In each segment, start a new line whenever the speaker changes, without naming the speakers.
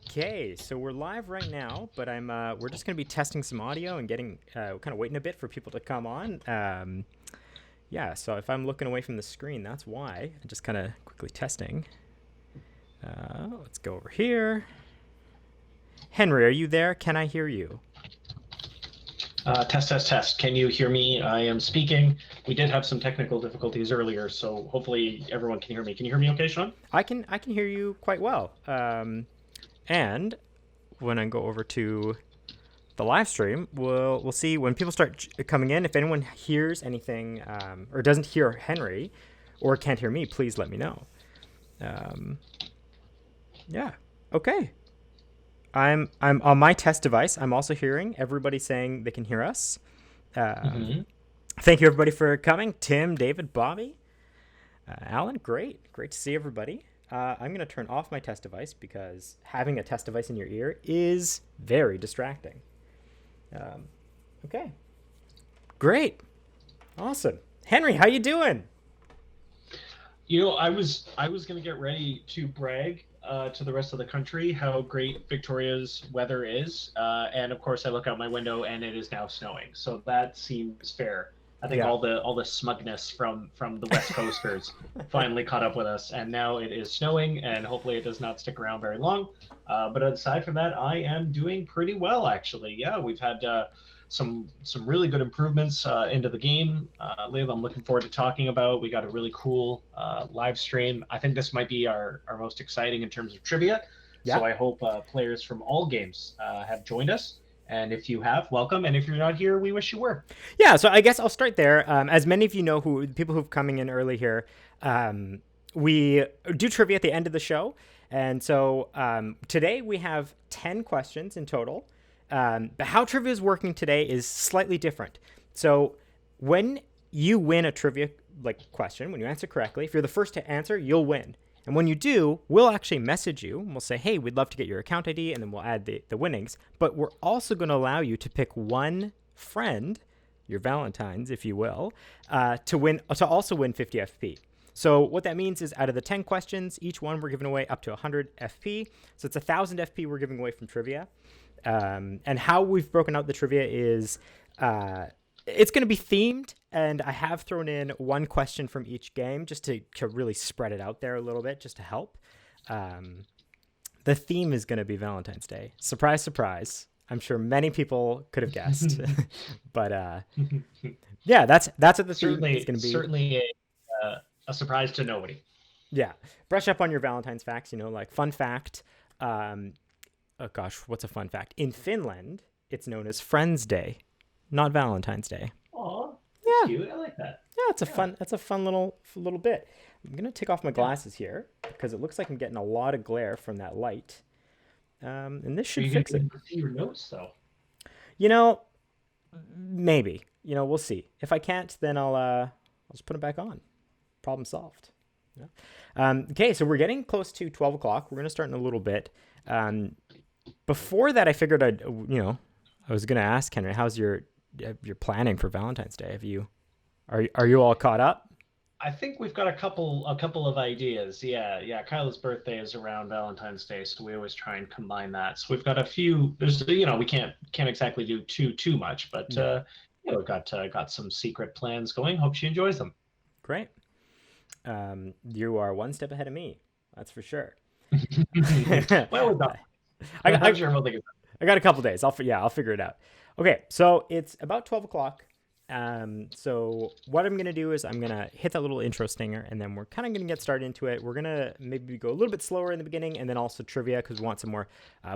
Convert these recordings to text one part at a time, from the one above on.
Okay, so we're live right now, but we're just gonna be testing some audio and getting kind of waiting a bit for people to come on. Yeah, so if I'm looking away from the screen, that's why. I'm just kind of quickly testing. Let's go over here. Henry, are you there? Can I hear you?
Test, test, test. Can you hear me? I am speaking. We did have some technical difficulties earlier, so hopefully everyone can hear me. Can you hear me okay, Sean?
I can hear you quite well. And when I go over to the live stream, we'll see when people start coming in. If anyone hears anything or doesn't hear Henry or can't hear me, please let me know. Yeah. Okay. I'm on my test device. I'm also hearing everybody saying they can hear us.
hmm
Thank you everybody for coming. Tim, David, Bobby, Alan. Great to see everybody. I'm gonna turn off my test device because having a test device in your ear is very distracting. Um, okay. Great. Awesome. Henry, how you doing?
I was going to get ready to brag to the rest of the country how great Victoria's weather is, and of course I look out my window and it is now snowing. So that seems fair. I think
Yeah.
all the smugness from the West Coasters finally caught up with us, and now it is snowing, and hopefully it does not stick around very long. But aside from that, I am doing pretty well actually. Yeah, we've had some really good improvements into the game. Layla, I'm looking forward to talking about. We got a really cool live stream. I think this might be our most exciting in terms of trivia.
Yeah.
So I hope players from all games have joined us. And if you have, welcome. And if you're not here, we wish you were.
Yeah, so I guess I'll start there. As many of you know, who people who've coming in early here, we do trivia at the end of the show, and so today we have 10 questions in total. But how trivia is working today is slightly different. So when you win a trivia question, when you answer correctly, if you're the first to answer, you'll win. And when you do, we'll actually message you and we'll say, hey, we'd love to get your account ID, and then we'll add the winnings. But we're also going to allow you to pick one friend, your Valentines, if you will, to also win 50 FP. So what that means is out of the 10 questions, each one we're giving away up to 100 FP. So it's 1,000 FP we're giving away from trivia. And how we've broken out the trivia is it's going to be themed, and I have thrown in one question from each game just to really spread it out there a little bit, just to help. The theme is going to be Valentine's Day. Surprise, surprise. I'm sure many people could have guessed, but yeah, that's what the theme is
certainly,
going to be.
certainly a surprise to nobody.
Yeah, brush up on your Valentine's facts. Like fun fact. Oh gosh, what's a fun fact? In Finland, it's known as Friends Day, not Valentine's Day.
Aw, that's
Yeah,
cute. I like that.
yeah, it's a
Yeah,
fun. That's a fun little bit. I'm gonna take off my
yeah.
glasses here because it looks like I'm getting a lot of glare from that light. And this
Are
should
you going to
fix
be
it.
able to see your notes though?
You know, maybe. We'll see. If I can't, then I'll just put it back on. Problem solved. Yeah. Okay, so we're getting close to 12 o'clock. We're gonna start in a little bit. Um, Before that, I figured I was gonna ask Henry, how's your planning for Valentine's Day? Are you all caught up?
I think we've got a couple of ideas. Yeah, yeah. Kyla's birthday is around Valentine's Day, so we always try and combine that. So we've got a few. There's we can't exactly do too much, but
No.
we've got some secret plans going. Hope she enjoys them.
Great. You are one step ahead of me. That's for sure.
Well, we're done. I'm
I,
sure we'll think of
I got a couple days. I'll figure it out. Okay, so it's about 12 o'clock. So what I'm gonna do is I'm gonna hit that little intro stinger, and then we're kind of gonna get started into it. We're gonna maybe go a little bit slower in the beginning, and then also trivia because we want some more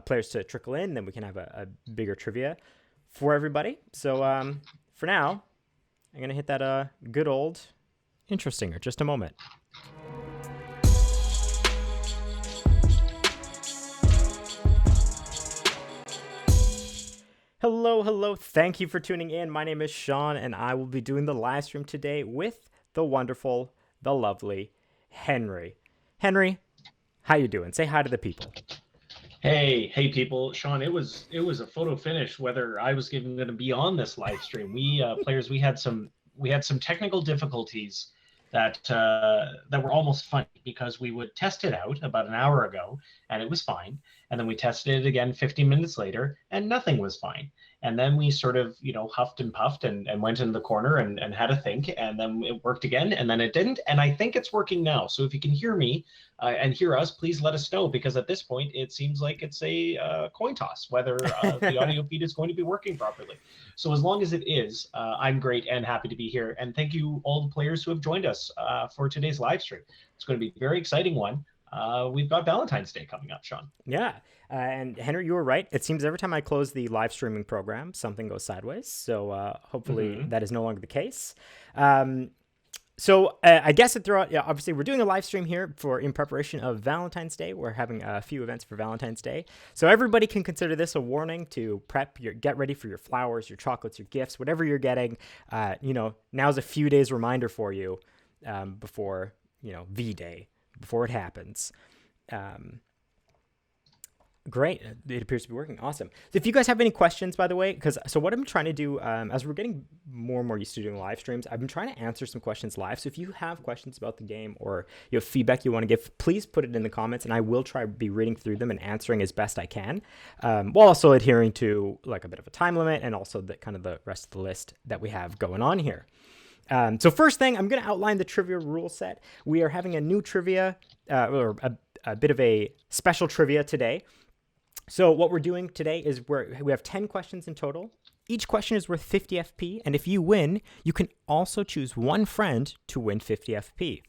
players to trickle in. Then we can have a bigger trivia for everybody. So for now, I'm gonna hit that good old intro stinger. Just a moment. Hello, hello. Thank you for tuning in. My name is Sean, and I will be doing the live stream today with the wonderful, the lovely Henry. Henry, how you doing? Say hi to the people.
Hey, people, Sean. It was a photo finish. Whether I was even going to be on this live stream, we players we had some technical difficulties that were almost funny because we would test it out about an hour ago and it was fine, And then we tested it again 15 minutes later, and nothing was fine. And then we sort of, huffed and puffed and went in the corner and had a think, and then it worked again, and then it didn't. And I think it's working now. So if you can hear me and hear us, please let us know, because at this point, it seems like it's a coin toss whether the audio feed is going to be working properly. So as long as it is, I'm great and happy to be here. And thank you all the players who have joined us for today's live stream. It's going to be a very exciting one. We've got Valentine's Day coming up, Sean.
Yeah. And Henry, you were right. It seems every time I close the live streaming program, something goes sideways. So hopefully that is no longer the case. So I guess obviously we're doing a live stream here in preparation of Valentine's Day. We're having a few events for Valentine's Day. So everybody can consider this a warning to get ready for your flowers, your chocolates, your gifts, whatever you're getting. Now's a few days reminder for you before, V-Day, before it happens. Great. It appears to be working. Awesome. So if you guys have any questions, by the way, so what I'm trying to do, as we're getting more and more used to doing live streams, I've been trying to answer some questions live. So if you have questions about the game or you have feedback you want to give, please put it in the comments, and I will try to be reading through them and answering as best I can, while also adhering to like a bit of a time limit and also the kind of the rest of the list that we have going on here. So first thing, I'm going to outline the trivia rule set. We are having a new trivia, or a bit of a special trivia today. So what we're doing today is we have 10 questions in total. Each question is worth 50 FP, and if you win, you can also choose one friend to win 50 FP.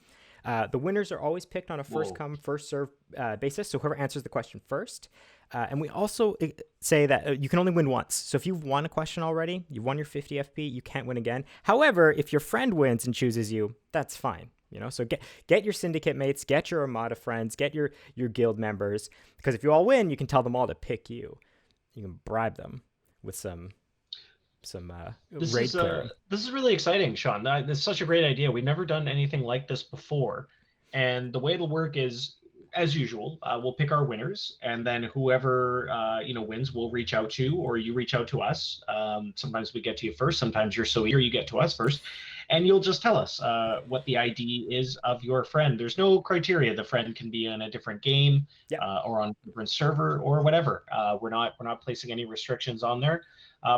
The winners are always picked on a first-come, first-served basis, so whoever answers the question first. And we also say that you can only win once. So if you've won a question already, you've won your 50 FP, you can't win again. However, if your friend wins and chooses you, that's fine. So get your syndicate mates, get your armada friends, get your guild members, because if you all win, you can tell them all to pick you. You can bribe them with some raid clearing.
This is really exciting, Sean. This is such a great idea. We've never done anything like this before, and the way it'll work is, as usual, we'll pick our winners, and then whoever wins, we'll reach out to, or you reach out to us. Sometimes we get to you first. Sometimes you're so eager you get to us first. And you'll just tell us what the ID is of your friend. There's no criteria. The friend can be in a different game, or on a different server, or whatever. We're not placing any restrictions on there.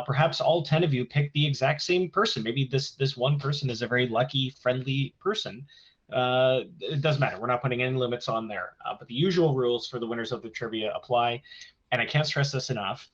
Perhaps all 10 of you pick the exact same person. Maybe this one person is a very lucky, friendly person. It doesn't matter. We're not putting any limits on there. But the usual rules for the winners of the trivia apply. And I can't stress this enough.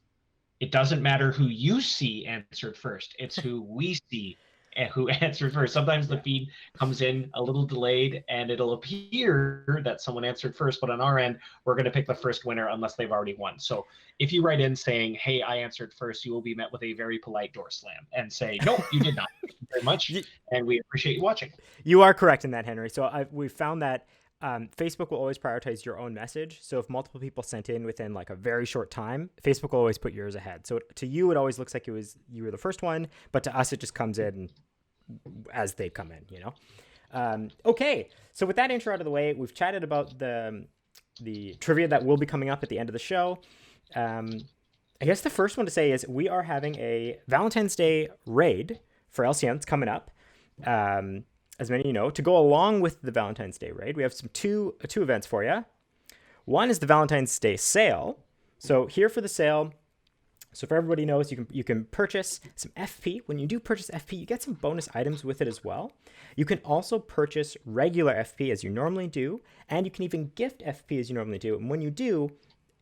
It doesn't matter who you see answered first. It's who we see and who answered first. Sometimes the feed comes in a little delayed and it'll appear that someone answered first, but on our end, we're going to pick the first winner unless they've already won. So if you write in saying, hey, I answered first, you will be met with a very polite door slam and say, no, you did not. Thank you very much. And we appreciate you watching.
You are correct in that, Henry. So we found that Facebook will always prioritize your own message. So if multiple people sent in within like a very short time, Facebook will always put yours ahead. So to you, it always looks like you were the first one, but to us, it just comes in as they come in, Okay, so with that intro out of the way, we've chatted about the trivia that will be coming up at the end of the show. I guess the first one to say is we are having a Valentine's Day raid for LCM. It's coming up. As many of you know, to go along with the Valentine's Day raid, we have two events for you. One is the Valentine's Day sale. So here for the sale, so for everybody knows, you can purchase some FP. When you do purchase FP, you get some bonus items with it as well. You can also purchase regular FP as you normally do, and you can even gift FP as you normally do. And when you do,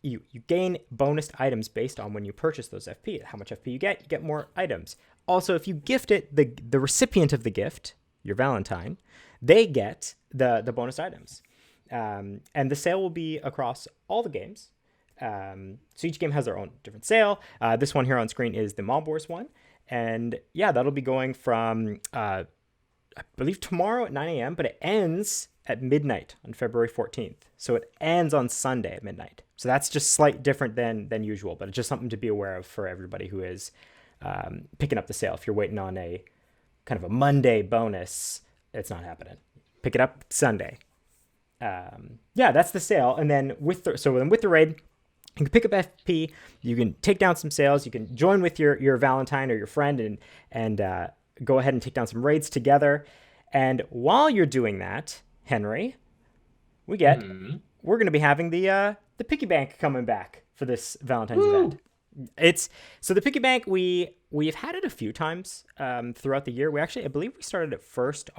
you gain bonus items based on when you purchase those FP. How much FP you get more items. Also, if you gift it, the recipient of the gift, your Valentine, they get the bonus items. And the sale will be across all the games. So each game has their own different sale. This one here on screen is the Mob Wars one. And yeah, that'll be going from, I believe tomorrow at 9 a.m., but it ends at midnight on February 14th. So it ends on Sunday at midnight. So that's just slightly different than usual, but it's just something to be aware of for everybody who is picking up the sale. If you're waiting on a kind of a Monday bonus, it's not happening. Pick it up Sunday. Yeah, that's the sale. And then with the raid, you can pick up FP, you can take down some sales, you can join with your Valentine or your friend and go ahead and take down some raids together. And while you're doing that, Henry, we're going to be having the the piggy bank coming back for this Valentine's event.
Woo!
It's so the piggy bank we've had it a few times throughout the year. We actually I believe we started it first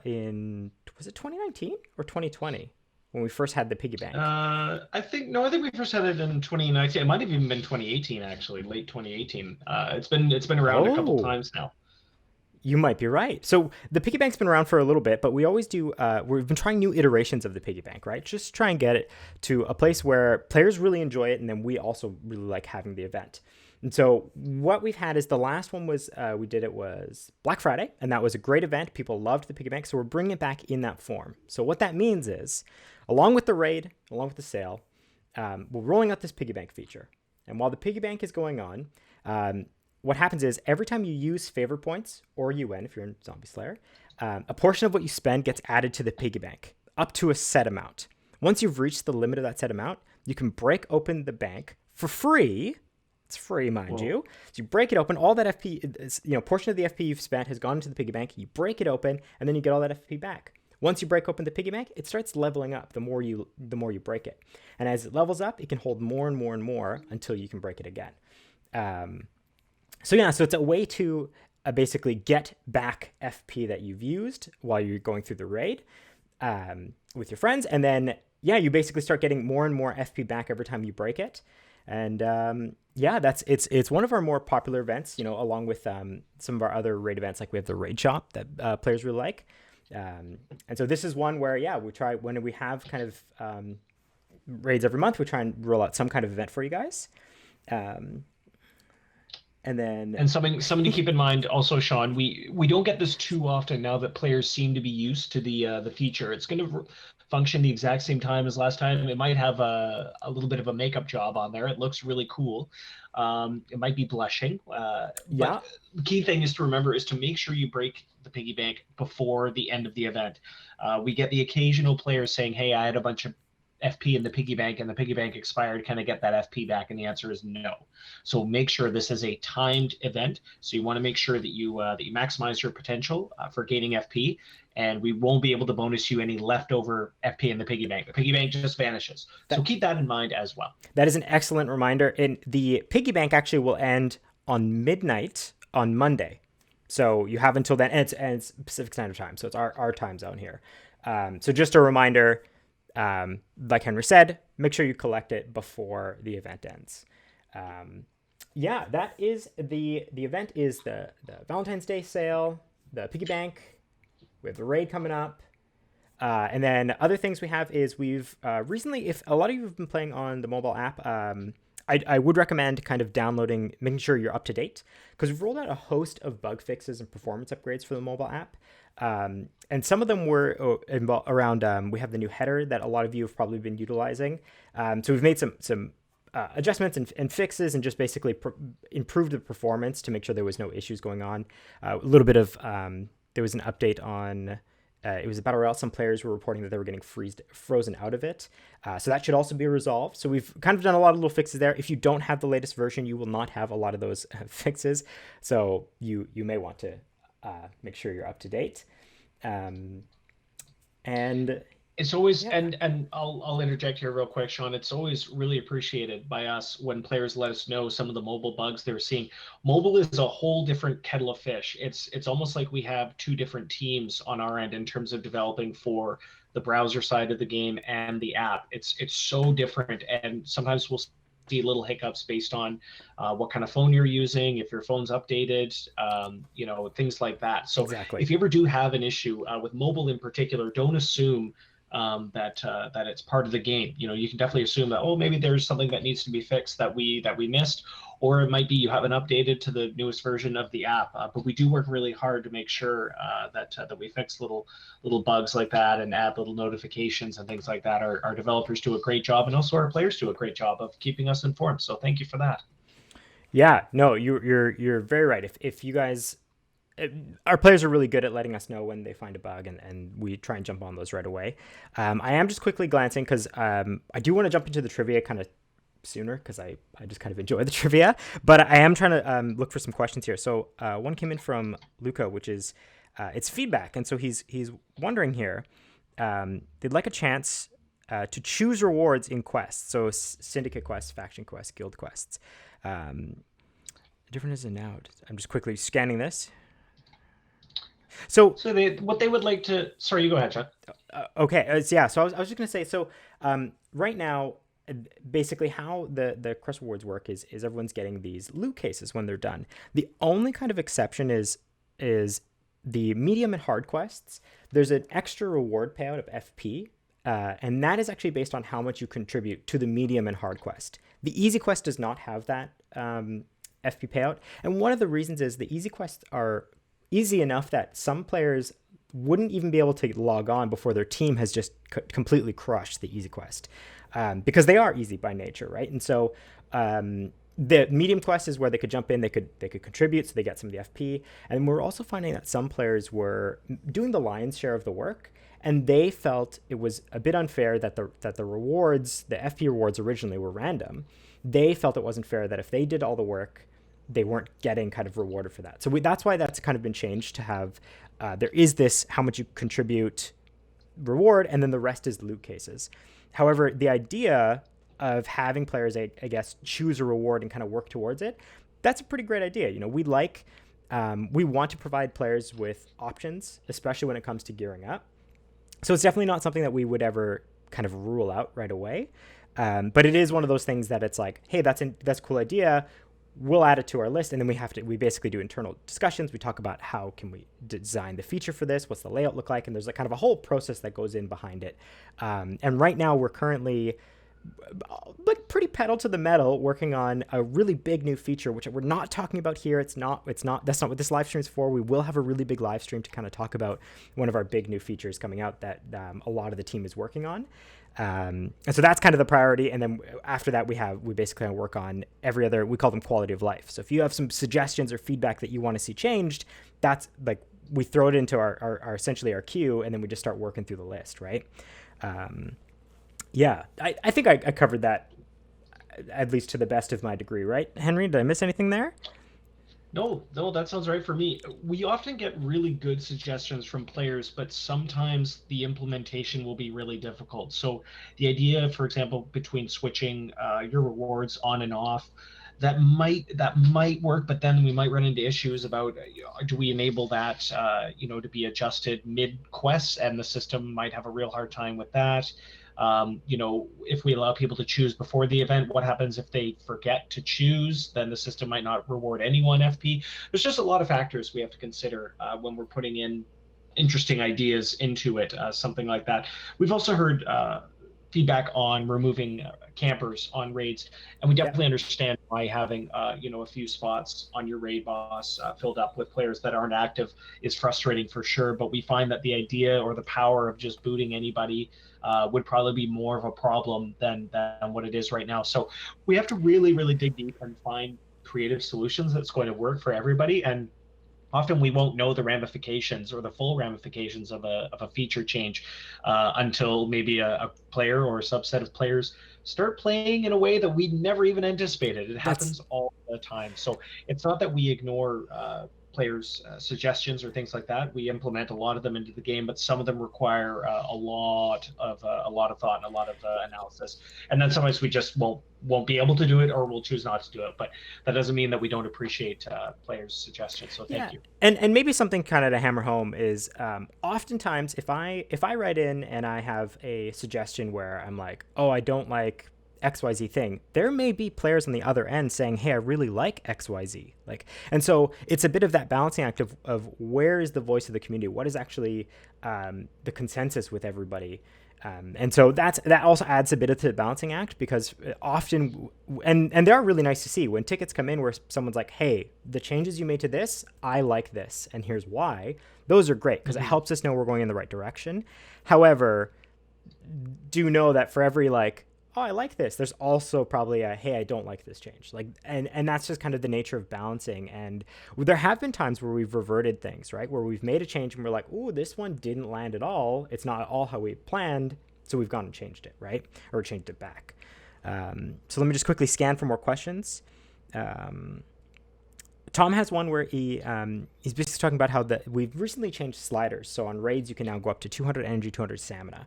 in was it 2019 or 2020 when we first had the piggy bank.
I think no, I think we first had it in 2019. It might have even been 2018 actually, late 2018. It's been around a couple
Oh,
times now.
you might be right. So the piggy bank's been around for a little bit, but we always do. We've been trying new iterations of the piggy bank, right? Just try and get it to a place where players really enjoy it, and then we also really like having the event. And so what we've had is the last one was we did it was Black Friday, and that was a great event. People loved the piggy bank, so we're bringing it back in that form. So what that means is, along with the raid, along with the sale, we're rolling out this piggy bank feature. And while the piggy bank is going on, what happens is every time you use favor points or UN, if you're in Zombie Slayer, a portion of what you spend gets added to the piggy bank up to a set amount. Once you've reached the limit of that set amount, you can break open the bank for free. It's free, mind
Whoa.
you. So you break it open. All that FP, portion of the FP you've spent has gone into the piggy bank. You break it open, and then you get all that FP back. Once you break open the piggy bank, it starts leveling up. The more you break it, and as it levels up, it can hold more and more and more until you can break it again. Um, so it's a way to basically get back FP that you've used while you're going through the raid with your friends, and then you basically start getting more and more FP back every time you break it, and it's one of our more popular events. Along with some of our other raid events, like we have the raid shop that players really like, and so this is one where we try when we have kind of raids every month. We try and roll out some kind of event for you guys. And then
And something to keep in mind also, Sean, we don't get this too often now that players seem to be used to the feature. It's going to function the exact same time as last time. It might have a little bit of a makeup job on there. It looks really cool. It might be blushing,
yeah,
but the key thing is to remember is to make sure you break the piggy bank before the end of the event. We get the occasional player saying, "Hey, I had a bunch of FP in the piggy bank and the piggy bank expired. Can I get that FP back?" And the answer is no. So make sure this is a timed event. So you want to make sure that you maximize your potential for gaining FP, and we won't be able to bonus you any leftover FP in the piggy bank. The piggy bank just vanishes. So
that
keep that in mind as well.
that is an excellent reminder. And the piggy bank actually will end on midnight on Monday. So you have until then, and it's Pacific Standard Time, so it's our time zone here. So just a reminder, like Henry said, make sure you collect it before the event ends. That is the event is the Valentine's Day sale, the piggy bank. We have the raid coming up. And then other things we have is we've recently, if a lot of you have been playing on the mobile app, I would recommend kind of downloading, making sure you're up to date, because we've rolled out a host of bug fixes and performance upgrades for the mobile app. And some of them were around, we have the new header that a lot of you have probably been utilizing. So we've made some adjustments and fixes and just basically improved the performance to make sure there was no issues going on. A little bit of, there was an update on, it was a battle royale. Some players were reporting that they were getting frozen out of it. So that should also be resolved. So we've kind of done a lot of little fixes there. If you don't have the latest version, you will not have a lot of those fixes. So you may want to make sure you're up to date. And
It's always
yeah,
and I'll interject here real quick, Sean. It's always really appreciated by us when players let us know some of the mobile bugs they're seeing. Mobile is a whole different kettle of fish. It's almost like we have two different teams on our end in terms of developing for the browser side of the game and the app. It's so different, and sometimes we'll see little hiccups based on what kind of phone you're using, if your phone's updated, things like that. So
exactly.
if you ever do have an issue with mobile in particular, don't assume that it's part of the game. You can definitely assume that, oh, maybe there's something that needs to be fixed that we missed, or it might be you haven't updated to the newest version of the app. But we do work really hard to make sure that we fix little bugs like that and add little notifications and things like that. Our developers do a great job, and also our players do a great job of keeping us informed. So thank you for that.
Yeah, no, you're very right. If you guys, our players are really good at letting us know when they find a bug, and we try and jump on those right away. I am just quickly glancing because I do want to jump into the trivia kind of sooner because I just kind of enjoy the trivia, but I am trying to look for some questions here. So one came in from Luca, which is it's feedback, and so he's wondering here. They'd like a chance to choose rewards in quests. So syndicate quests, faction quests, guild quests. Different as a now. I'm just quickly scanning this. So
what they would like to. Sorry, you go ahead, John.
okay, yeah. So I was just gonna say. So right now, basically how the quest rewards work is everyone's getting these loot cases when they're done. The only kind of exception is the medium and hard quests. There's an extra reward payout of FP. And that is actually based on how much you contribute to the medium and hard quest. The easy quest does not have that FP payout. And one of the reasons is the easy quests are easy enough that some players wouldn't even be able to log on before their team has just completely crushed the easy quest, because they are easy by nature, right? And so the medium quest is where they could jump in, they could contribute, so they get some of the FP. And we're also finding that some players were doing the lion's share of the work, and they felt it was a bit unfair that the rewards, the FP rewards originally were random. They felt it wasn't fair that if they did all the work, they weren't getting kind of rewarded for that. So that's why that's kind of been changed to have, there is this how much you contribute reward, and then the rest is loot cases. However, the idea of having players, I guess, choose a reward and kind of work towards it, that's a pretty great idea. You know, we want to provide players with options, especially when it comes to gearing up. So it's definitely not something that we would ever kind of rule out right away. But it is one of those things that it's like, hey, that's a cool idea. We'll add it to our list, and then we basically do internal discussions. We talk about how can we design the feature for this, what's the layout look like, and there's like kind of a whole process that goes in behind it. And right now we're currently like pretty pedal to the metal working on a really big new feature, which we're not talking about here. That's not what this live stream is for. We will have a really big live stream to kind of talk about one of our big new features coming out that a lot of the team is working on. And so that's kind of the priority. And then after that, we basically work on every other, we call them quality of life. So if you have some suggestions or feedback that you want to see changed, that's like, we throw it into our essentially our queue, and then we just start working through the list. Right. Yeah, I think I covered that at least to the best of my degree, right? Henry, did I miss anything there?
No, that sounds right for me. We often get really good suggestions from players, but sometimes the implementation will be really difficult. So the idea, for example, between switching your rewards on and off, that might work, but then we might run into issues about do we enable that to be adjusted mid quests, and the system might have a real hard time with that. If we allow people to choose before the event, what happens if they forget to choose? Then the system might not reward anyone FP. There's just a lot of factors we have to consider when we're putting in interesting ideas into it, something like that. We've also heard feedback on removing campers on raids, and we definitely understand why having a few spots on your raid boss filled up with players that aren't active is frustrating for sure. But we find that the idea or the power of just booting anybody would probably be more of a problem than what it is right now. So we have to really, really dig deep and find creative solutions that's going to work for everybody. And often we won't know the ramifications or the full ramifications of a feature change until maybe a player or a subset of players start playing in a way that we never even anticipated. It happens all the time. So it's not that we ignore players' suggestions or things like that. We implement a lot of them into the game, but some of them require a lot of thought and a lot of analysis. And then sometimes we just won't be able to do it, or we'll choose not to do it. But that doesn't mean that we don't appreciate players' suggestions. So thank you.
And maybe something kind of to hammer home is oftentimes if I write in and I have a suggestion where I'm like, oh, I don't like XYZ thing, there may be players on the other end saying, hey, I really like XYZ. And so it's a bit of that balancing act of where is the voice of the community? What is actually the consensus with everybody? And so that also adds a bit of the balancing act, because often, and they are really nice to see when tickets come in where someone's like, hey, the changes you made to this, I like this, and here's why. Those are great because it helps us know we're going in the right direction. However, do know that for every oh, I like this, there's also probably a, hey, I don't like this change. And that's just kind of the nature of balancing. And there have been times where we've reverted things, right? Where we've made a change and we're like, ooh, this one didn't land at all. It's not at all how we planned. So we've gone and changed it, right? Or changed it back. So let me just quickly scan for more questions. Tom has one where he's basically talking about how we've recently changed sliders. So on raids, you can now go up to 200 energy, 200 stamina.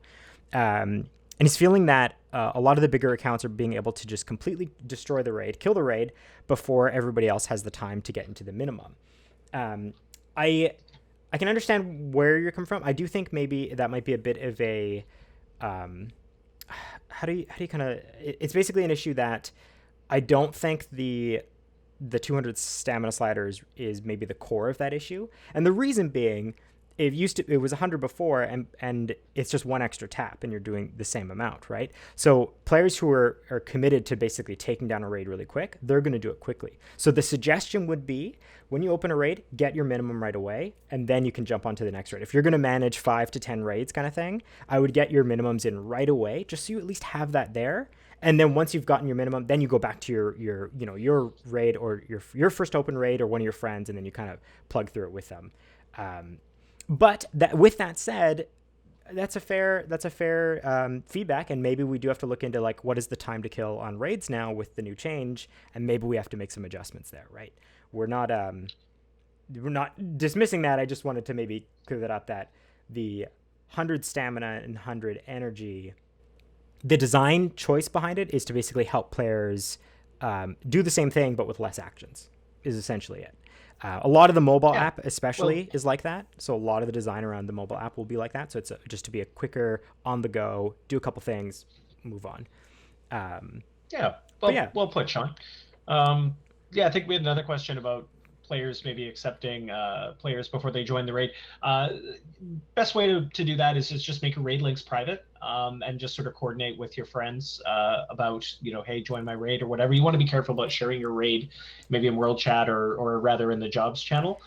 And he's feeling that a lot of the bigger accounts are being able to just completely destroy the raid, kill the raid, before everybody else has the time to get into the minimum. Um, I I can understand where you're coming from. I do think maybe that might be a bit of a um, how do you kind of, it's basically an issue that I don't think the 200 stamina sliders is maybe the core of that issue. And the reason being, it was 100 before, and it's just one extra tap and you're doing the same amount, right? So players who are committed to basically taking down a raid really quick, they're going to do it quickly. So the suggestion would be, when you open a raid, get your minimum right away, and then you can jump onto the next raid. If you're going to manage 5 to 10 raids kind of thing, I would get your minimums in right away, just so you at least have that there. And then once you've gotten your minimum, then you go back to your raid, or your first open raid, or one of your friends, and then you kind of plug through it with them. But with that said, that's a fair feedback, and maybe we do have to look into, like, what is the time to kill on raids now with the new change, and maybe we have to make some adjustments there, right? We're not dismissing that. I just wanted to maybe clear that up, that the 100 stamina and 100 energy, the design choice behind it is to basically help players do the same thing but with less actions, is essentially it. A lot of the mobile app especially is like that. So a lot of the design around the mobile app will be like that. So it's just to be a quicker, on the go, do a couple things, move on.
Well put, Sean. I think we had another question about players maybe accepting players before they join the raid. Best way to do that is just make your raid links private, and just sort of coordinate with your friends about, hey, join my raid or whatever. You want to be careful about sharing your raid maybe in world chat, or rather in the jobs channel,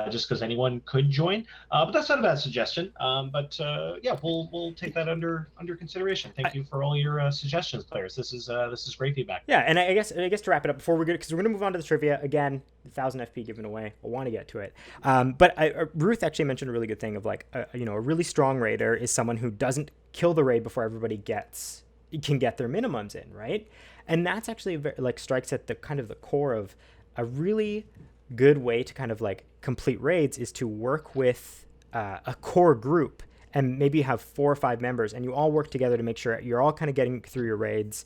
just because anyone could join. But that's not a bad suggestion. We'll take that under consideration. Thank you for all your suggestions, players. This is great feedback.
Yeah, and I guess to wrap it up before we go, because we're going to move on to the trivia again. 1,000 FP given away. I want to get to it. But Ruth actually mentioned a really good thing of, like, a really strong raider is someone who doesn't kill the raid before everybody can get their minimums in, right? And that's actually strikes at the kind of the core of a really good way to kind of, like, complete raids, is to work with a core group, and maybe have 4 or 5 members, and you all work together to make sure you're all kind of getting through your raids,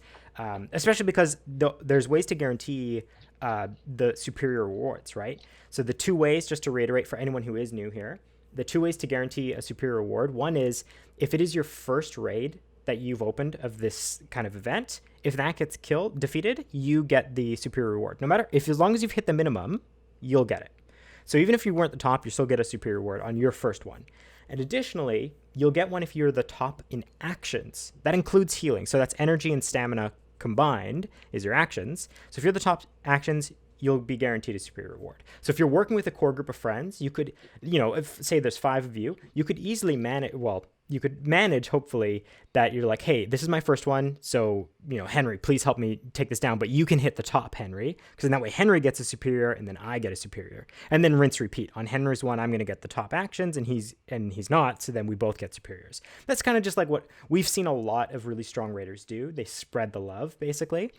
especially because there's ways to guarantee the superior rewards, right? So the 2 ways, just to reiterate for anyone who is new here, the 2 ways to guarantee a superior reward. One is, if it is your first raid that you've opened of this kind of event, if that gets defeated, you get the superior reward. No matter as long as you've hit the minimum, you'll get it. So even if you weren't the top, you still get a superior reward on your first one. And additionally, you'll get one if you're the top in actions. That includes healing. So that's energy and stamina combined is your actions. So if you're the top actions, you'll be guaranteed a superior reward. So if you're working with a core group of friends, you could, if say there's 5 of you, you could easily manage, hopefully, that you're like, hey, this is my first one, so, Henry, please help me take this down, but you can hit the top, Henry, because in that way Henry gets a superior and then I get a superior, and then rinse repeat. On Henry's one, I'm going to get the top actions, and he's not, so then we both get superiors. That's kind of just like what we've seen a lot of really strong raiders do. They spread the love, basically.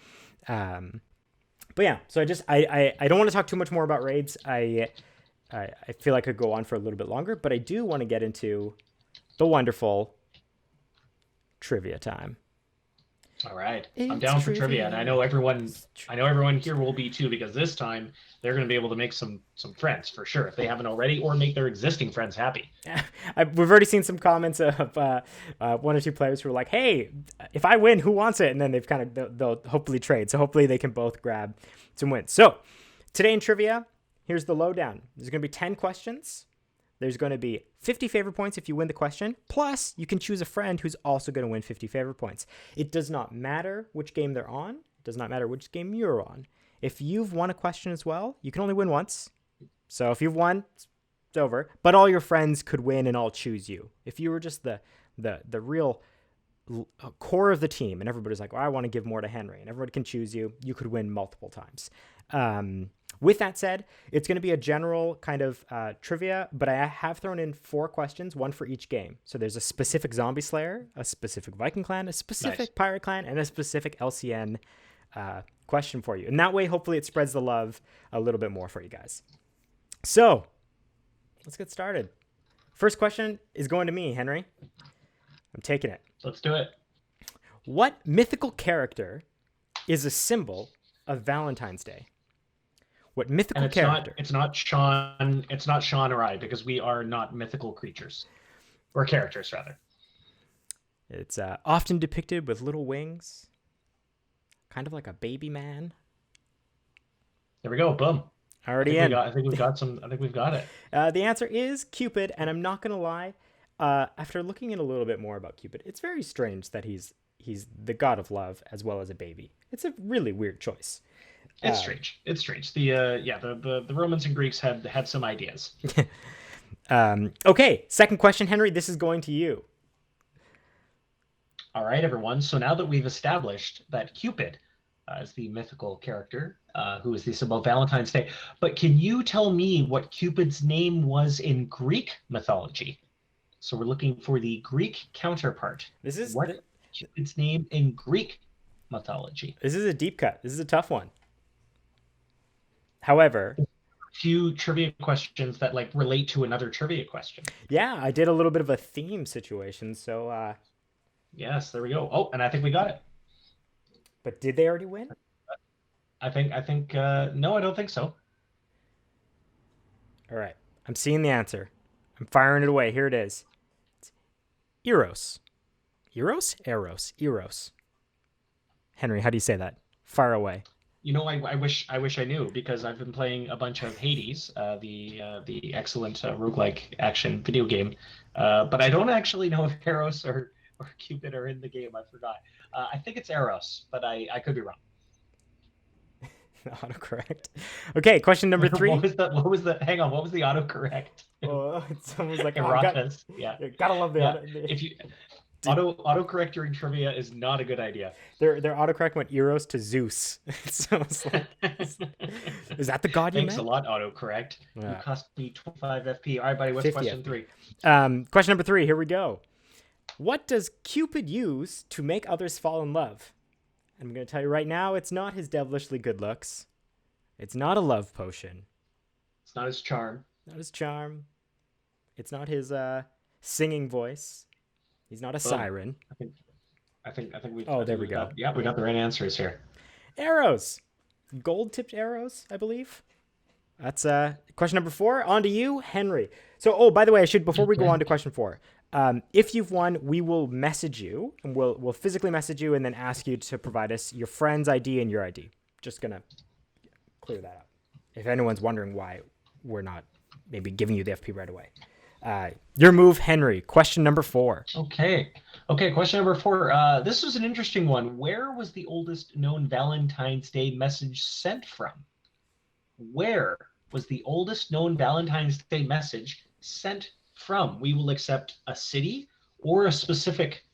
But yeah, so I don't want to talk too much more about raids. I feel like I could go on for a little bit longer, but I do want to get into the wonderful trivia time.
All right, I'm down for trivia, and I know everyone here will be too, because this time they're going to be able to make some friends for sure if they haven't already, or make their existing friends happy.
We've already seen some comments of 1 or 2 players who are like, "Hey, if I win, who wants it?" And then they'll hopefully trade. So hopefully they can both grab some wins. So today in trivia, here's the lowdown. There's going to be 10 questions. There's going to be 50 favor points if you win the question. Plus, you can choose a friend who's also going to win 50 favor points. It does not matter which game they're on. It does not matter which game you're on. If you've won a question as well, you can only win once. So if you've won, it's over. But all your friends could win and all choose you. If you were just the real core of the team, and everybody's like, well, I want to give more to Henry, and everybody can choose you, you could win multiple times. With that said, it's going to be a general kind of trivia, but I have thrown in 4 questions, 1 for each game. So there's a specific Zombie Slayer, a specific Viking clan, a specific Pirate clan, and a specific LCN question for you. And that way, hopefully, it spreads the love a little bit more for you guys. So let's get started. First question is going to me, Henry. I'm taking it.
Let's do it.
What mythical character is a symbol of Valentine's Day? What
And
mythical character?
it's not Sean. It's not Sean or I, because we are not mythical creatures or characters rather.
It's often depicted with little wings, kind of like a baby man.
There we go. Boom.
Already in.
I think we've got some. I think we've got it.
The answer is Cupid, and I'm not gonna lie. After looking in a little bit more about Cupid, it's very strange that he's the god of love as well as a baby. It's a really weird choice.
It's strange. It's strange. The Romans and Greeks had some ideas.
Okay, second question, Henry. This is going to you.
All right, everyone. So now that we've established that Cupid is the mythical character who is the symbol of Valentine's Day, but can you tell me what Cupid's name was in Greek mythology? So we're looking for the Greek counterpart. Cupid's name in Greek mythology?
This is a deep cut. This is a tough one. However,
few trivia questions that like relate to another trivia question.
Yeah, I did a little bit of a theme situation, so
yes, there we go. Oh, and I think we got it.
But did they already win?
I think no, I don't think so.
All right. I'm seeing the answer. I'm firing it away. Here it is. It's Eros. Eros. Henry, how do you say that? Fire away.
You know, I wish I knew, because I've been playing a bunch of Hades, the excellent roguelike action video game, but I don't actually know if Eros or Cupid are in the game. I forgot. I think it's Eros, but I could be wrong.
Autocorrect. Okay, question number 3.
What was the? Hang on. What was the autocorrect?
Oh, it's almost like
Erotus. Yeah.
Gotta love the auto.
If you autocorrect during trivia is not a good idea.
Their autocorrect went Eros to Zeus. So it's like, is that the god you
Thanks
meant?
a lot, autocorrect.
Yeah.
You cost me 25 FP. All right, buddy. What's question 3?
Question number 3. Here we go. What does Cupid use to make others fall in love? I'm going to tell you right now, it's not his devilishly good looks. It's not a love potion.
It's not his charm.
Not his charm. It's not his singing voice. He's not a siren.
I think we.
Oh, there we go.
Yeah, we got the right answers here.
Arrows. Gold-tipped arrows, I believe. That's question number 4. On to you, Henry. So, by the way, before we go on to question 4, if you've won, we will message you, and we'll physically message you and then ask you to provide us your friend's ID and your ID. Just gonna clear that up. If anyone's wondering why we're not maybe giving you the FP right away. Your move, Henry. Question number 4.
Okay. Question number 4. This was an interesting one. Where was the oldest known Valentine's Day message sent from? Where was the oldest known Valentine's Day message sent from? We will accept a city or a specific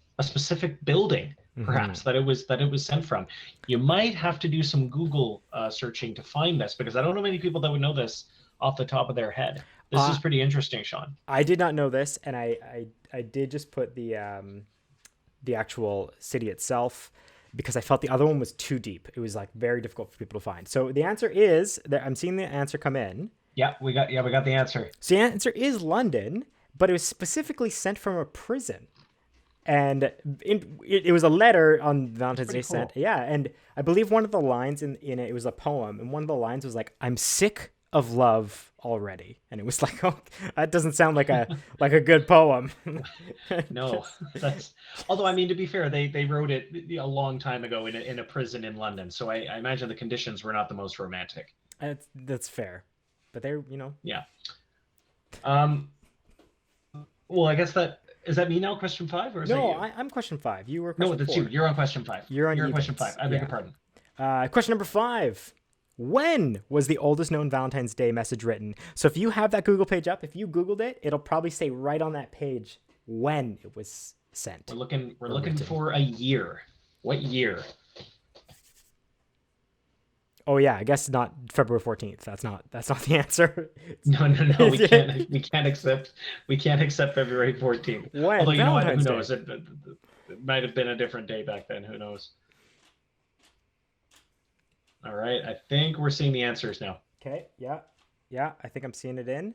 building, perhaps, that it was sent from. You might have to do some Google searching to find this, because I don't know many people that would know this off the top of their head. This is pretty interesting, Sean.
I did not know this, and I did just put the actual city itself, because I felt the other one was too deep. It was like very difficult for people to find. So the answer is that I'm seeing the answer come in.
Yeah, we got the answer.
So the answer is London, but it was specifically sent from a prison. And it was a letter on Valentine's Day sent. Yeah, and I believe one of the lines in it was a poem, and one of the lines was like, "I'm sick of love already," and it was like, oh, that doesn't sound like a good poem.
No, although I mean, to be fair, they wrote it a long time ago in a prison in London, so I imagine the conditions were not the most romantic.
That's fair, but they're
Yeah. Well, I guess is that me now? Question 5, or is that you?
I'm question 5. You were question 4.
No, that's you. You're on question 5.
You're on
question 5. I beg your pardon.
Question number 5. When was the oldest known Valentine's Day message written? So if you have that Google page up, if you Googled it, it'll probably say right on that page when it was sent.
We're looking for a year. What year?
Oh yeah, I guess not February 14th. That's not the answer.
No. We can't accept February 14th.
When?
Although, you know what? Who
Valentine's
knows? It might have been a different day back then. Who knows? All right. I think we're seeing the answers now.
Okay. Yeah. I think I'm seeing it in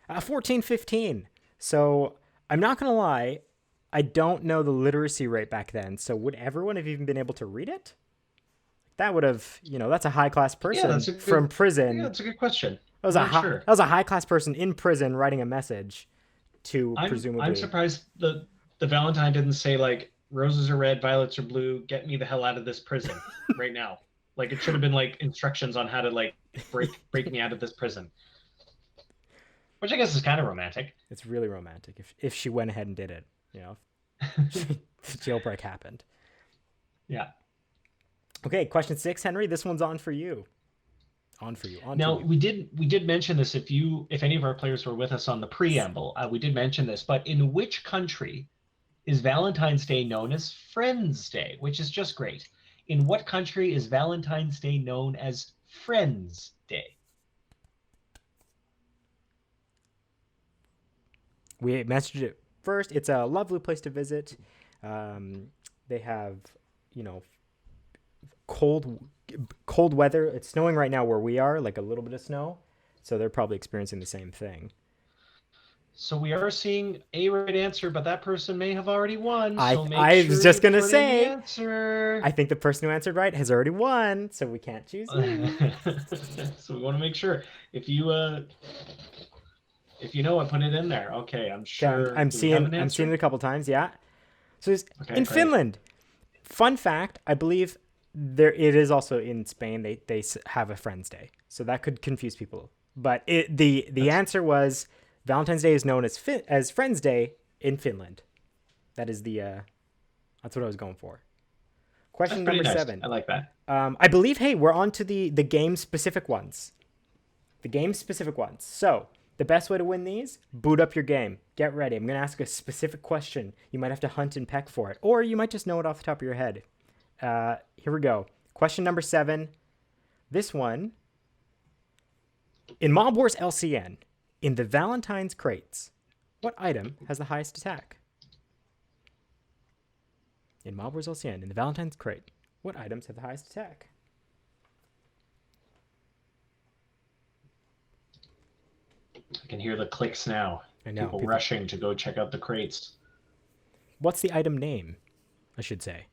1415. So I'm not gonna lie, I don't know the literacy rate back then. So would everyone have even been able to read it? That would have, that's a high class
Yeah,
person from prison.
that's a good question.
That was
I'm not sure.
that was a high class person in prison writing a message to
I'm
presumably.
surprised the Valentine didn't say like roses are red, violets are blue. Get me the hell out of this prison right now. Like it should have been like instructions on how to like break me out of this prison, which I guess is kind of romantic.
It's really romantic if she went ahead and did it. The jailbreak happened.
Yeah.
Okay, question 6, Henry. This one's on for you. On for you. On
Now
for you.
we did mention this if any of our players were with us on the preamble, we did mention this. But in which country is Valentine's Day known as Friends Day, which is just great? In what country is Valentine's Day known as Friends Day?
We messaged it first. It's a lovely place to visit. They have, cold weather. It's snowing right now where we are, like a little bit of snow. So they're probably experiencing the same thing.
So we are seeing a right answer, but that person may have already won.
I
So make
I
sure
was just
you
gonna
put in the
say.
answer.
I think the person who answered right has already won, so we can't choose you.
So we want to make sure if you know it, put it in there. Okay, I'm sure.
I'm
Do we have an
seeing
answer?
it a couple times. Yeah. So
Okay,
in
great.
Finland. Fun fact: I believe there it is also in Spain. They have a Friends Day, so that could confuse people. But the answer was Valentine's Day is known as Friends Day in Finland. That is that's what I was going for. Question
That's pretty
number
nice.
7.
I like that.
I believe. Hey, we're on to the game specific ones. The game specific ones. So the best way to win these: boot up your game. Get ready. I'm gonna ask a specific question. You might have to hunt and peck for it, or you might just know it off the top of your head. Here we go. Question number 7. This one. In Mob Wars LCN, in the Valentine's crates, what item has the highest attack? In Mob Wars LCN, in the Valentine's crate, what items have the highest attack?
I can hear the clicks now.
I know.
People rushing to go check out the crates.
What's the item name, I should say?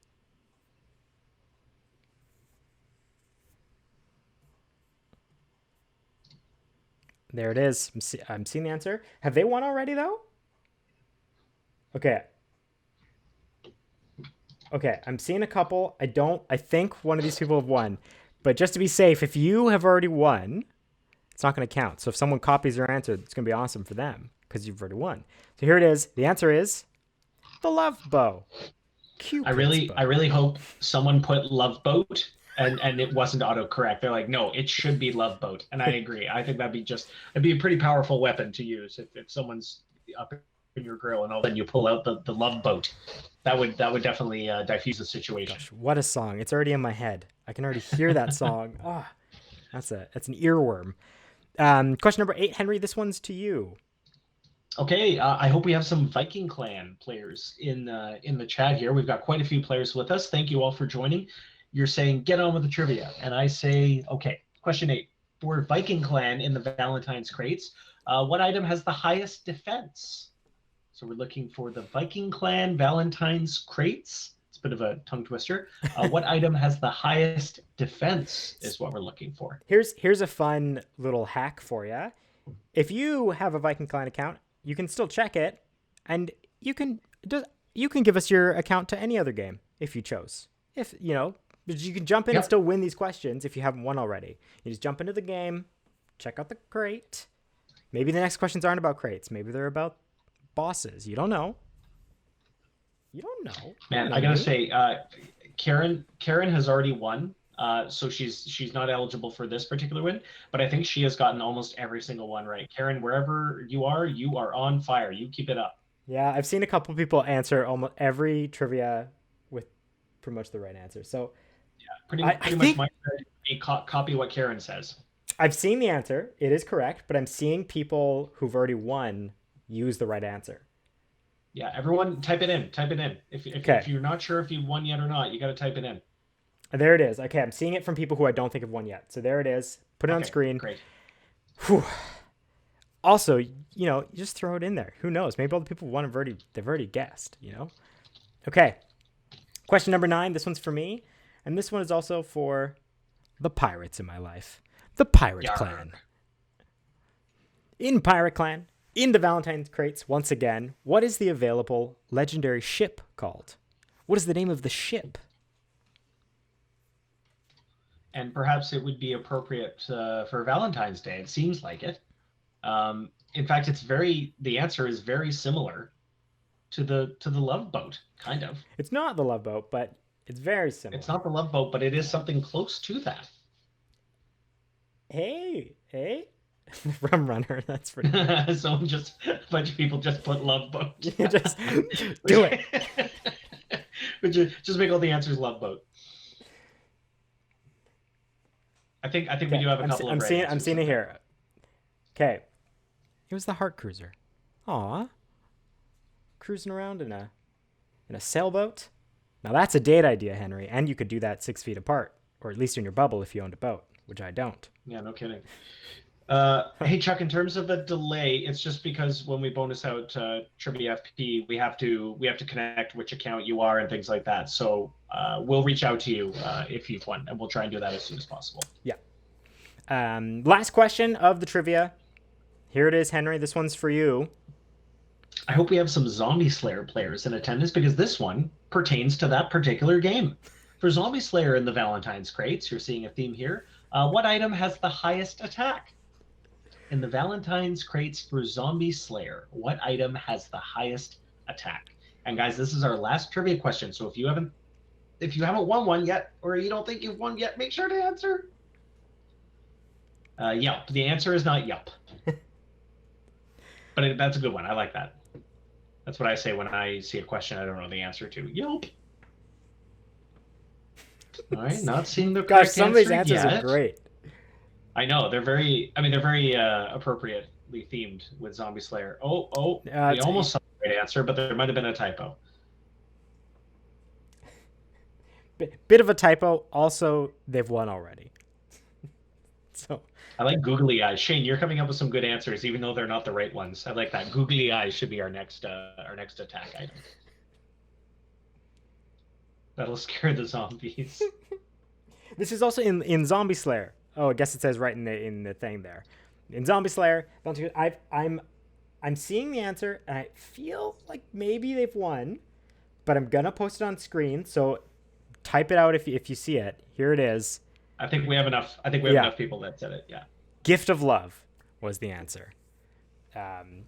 There it is. I'm seeing the answer. Have they won already, though? Okay. Okay, I'm seeing a couple. I think one of these people have won. But just to be safe, if you have already won, it's not going to count. So if someone copies your answer, it's going to be awesome for them because you've already won. So here it is. The answer is the love bow.
I really hope someone put love boat and it wasn't autocorrect. They're like, no, it should be love boat. And I agree. I think it'd be a pretty powerful weapon to use if someone's up in your grill and all of a sudden you pull out the love boat. That would definitely diffuse the situation.
Gosh, what a song. It's already in my head. I can already hear that song. Oh, that's an earworm. Question number 8, Henry, this one's to you.
Okay, I hope we have some Viking Clan players in the chat here. We've got quite a few players with us. Thank you all for joining. You're saying get on with the trivia, and I say okay. Question 8: for Viking Clan in the Valentine's crates, what item has the highest defense? So we're looking for the Viking Clan Valentine's crates. It's a bit of a tongue twister. What item has the highest defense is what we're looking for.
Here's a fun little hack for you. If you have a Viking Clan account, you can still check it, and you can give us your account to any other game if you chose. If you can jump in and still win these questions if you haven't won already. You just jump into the game, check out the crate. Maybe the next questions aren't about crates. Maybe they're about bosses. You don't know.
Man, I gotta say, Karen has already won. So she's not eligible for this particular win, but I think she has gotten almost every single one right. Karen, wherever you are on fire. You keep it up.
Yeah, I've seen a couple people answer almost every trivia with pretty much the right answer. So
yeah, pretty much my copy what Karen says.
I've seen the answer. It is correct, but I'm seeing people who've already won use the right answer.
Yeah, everyone type it in. If you're not sure if you've won yet or not, you got to type it in.
There it is. Okay, I'm seeing it from people who I don't think have won yet. So there it is. Put it on screen.
Great.
Whew. Also, you just throw it in there. Who knows? Maybe all the people they've already guessed. Okay. Question number 9. This one's for me, and this one is also for the pirates in my life. The Pirate Clan. In Pirate Clan, in the Valentine's crates, once again, what is the available legendary ship called? What is the name of the ship?
And perhaps it would be appropriate for Valentine's Day. It seems like it. In fact, the answer is very similar to the Love Boat, kind of.
It's not the Love Boat, but it's very similar.
It's not the Love Boat, but it is something close to that.
Hey. Rum Runner, that's pretty
good. So a bunch of people just put Love Boat.
Just do it.
Just make all the answers Love Boat. I think we do have a couple of right answers.
I'm seeing it here. Okay. It was the Heart Cruiser. Aw. Cruising around in a sailboat. Now that's a date idea, Henry, and you could do that 6 feet apart, or at least in your bubble if you owned a boat, which I don't.
Yeah, no kidding. Hey Chuck, in terms of a delay, it's just because when we bonus out Trivia FP, we have to connect which account you are and things like that. So we'll reach out to you if you've won, and we'll try and do that as soon as possible.
Yeah. Last question of the trivia. Here it is, Henry. This one's for you.
I hope we have some Zombie Slayer players in attendance because this one pertains to that particular game. For Zombie Slayer in the Valentine's crates, you're seeing a theme here. What item has the highest attack? In the Valentine's crates for Zombie Slayer, what item has the highest attack? And guys, this is our last trivia question. So if you haven't won one yet, or you don't think you've won yet, make sure to answer. Yelp. The answer is not Yelp. But that's a good one. I like that. That's what I say when I see a question I don't know the answer to. Yelp. All right, not seeing the correct
some of these answers
yet.
Are great.
I know they're very appropriately themed with Zombie Slayer. We almost saw the right answer, but there might have been a typo.
Bit of a typo. Also, they've won already. So
I like googly eyes. Shane, you're coming up with some good answers, even though they're not the right ones. I like that. Googly eyes should be our next attack item. That'll scare the zombies.
This is also in Zombie Slayer. Oh, I guess it says right in the thing there. In Zombie Slayer, I'm seeing the answer, and I feel like maybe they've won, but I'm gonna post it on screen. So type it out if you see it. Here it is.
I think we have enough. Enough people that said it. Yeah.
Gift of Love was the answer. Some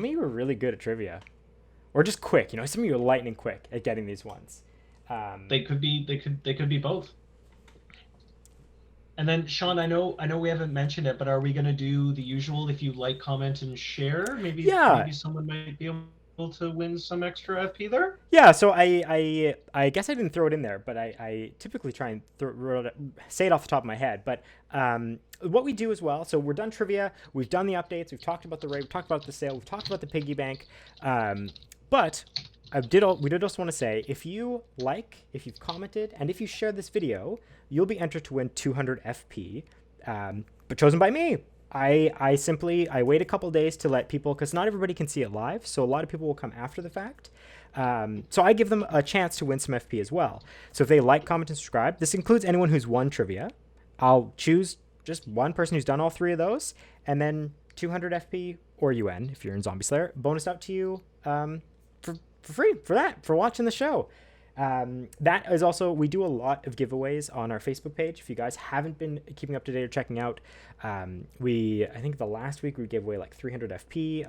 of you are really good at trivia, or just quick. Some of you are lightning quick at getting these ones.
They could be both. And then Sean, I know we haven't mentioned it, but are we going to do the usual? If you like, comment, and share, maybe someone might be able to win some extra FP there.
Yeah. So I guess I didn't throw it in there, but I typically try and say it off the top of my head. But what we do as well. So we're done trivia. We've done the updates. We've talked about the raid. We've talked about the sale. We've talked about the piggy bank. But we did also want to say, if you've commented, and if you share this video, you'll be entered to win 200 FP, but chosen by me. I wait a couple days to let people, because not everybody can see it live, so a lot of people will come after the fact. So I give them a chance to win some FP as well. So if they like, comment, and subscribe, this includes anyone who's won trivia. I'll choose just one person who's done all 3 of those, and then 200 FP or UN, if you're in Zombie Slayer, bonus out to you for free for watching the show. That is also, we do a lot of giveaways on our Facebook page. If you guys haven't been keeping up to date or checking out, I think the last week we gave away like 300 FP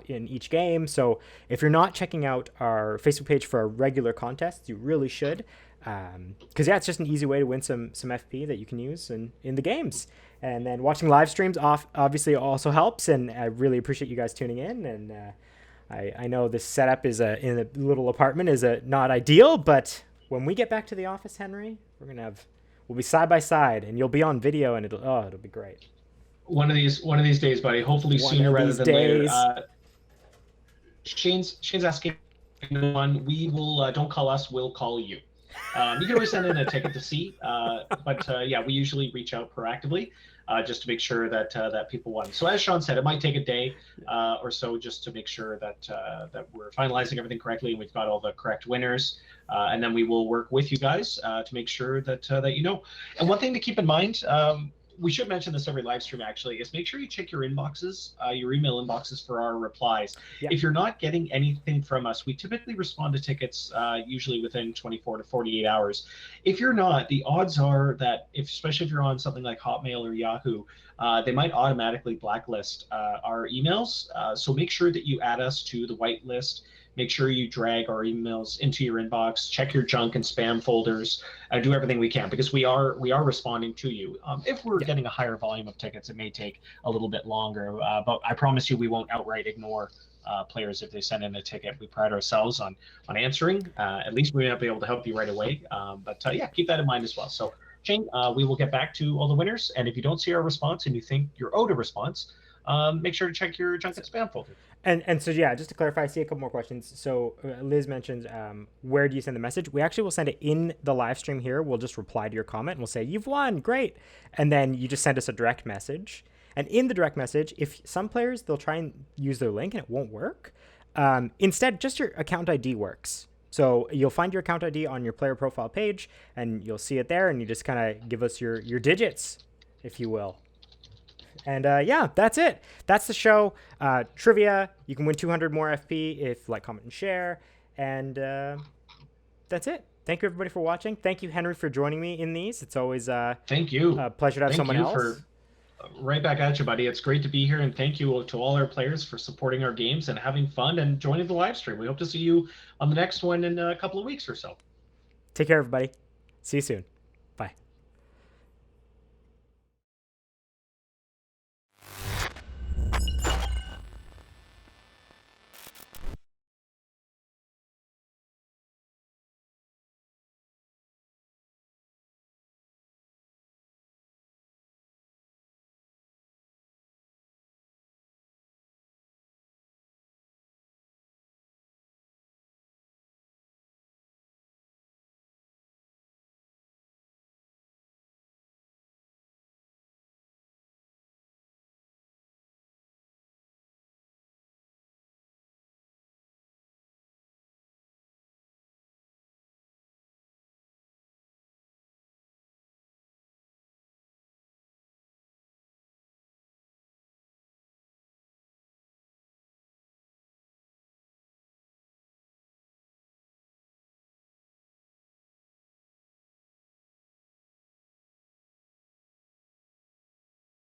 in each game. So if you're not checking out our Facebook page for our regular contests, you really should. Because it's just an easy way to win some FP that you can use in the games. And then watching live streams obviously also helps, and I really appreciate you guys tuning in. And I know this setup in a little apartment is not ideal, but when we get back to the office, Henry, we'll be side by side, and you'll be on video, and it'll be great.
One of these days, buddy. Hopefully sooner rather than later. Shane's asking one. We will don't call us. We'll call you. You can always send in a ticket to see, but yeah, we usually reach out proactively just to make sure that that people won. So as Sean said, it might take a day or so just to make sure that that we're finalizing everything correctly and we've got all the correct winners, and then we will work with you guys to make sure that that you know. And one thing to keep in mind. We should mention this every live stream actually is make sure you check your inboxes, your email inboxes for our replies.
Yeah.
If you're not getting anything from us, we typically respond to tickets usually within 24 to 48 hours. If you're not, the odds are that if, especially if you're on something like Hotmail or Yahoo, they might automatically blacklist our emails. So make sure that you add us to the whitelist. Make sure you drag our emails into your inbox. Check your junk and spam folders. Do everything we can because we are responding to you. If we're getting a higher volume of tickets, it may take a little bit longer. But I promise you, we won't outright ignore players if they send in a ticket. We pride ourselves on answering. At least we may not be able to help you right away. But yeah, keep that in mind as well. So Shane, we will get back to all the winners. And if you don't see our response and you think you're owed a response, make sure to check your junk and spam folder.
And so yeah, just to clarify, I see a couple more questions. So Liz mentioned, where do you send the message? We actually will send it in the live stream here. We'll just reply to your comment and we'll say you've won, great, and then you just send us a direct message. And in the direct message, if some players they'll try and use their link and it won't work. Instead, just your account ID works. So you'll find your account ID on your player profile page, and you'll see it there, and you just kind of give us your digits, if you will. And yeah, that's it. That's the show. Trivia. You can win 200 more FP if like, comment, and share. And that's it. Thank you everybody for watching. Thank you, Henry, for joining me in these. It's always
thank you.
A pleasure to have someone else.
For, right back at you, buddy. It's great to be here, and thank you to all our players for supporting our games and having fun and joining the live stream. We hope to see you on the next one in a couple of weeks or so.
Take care, everybody. See you soon.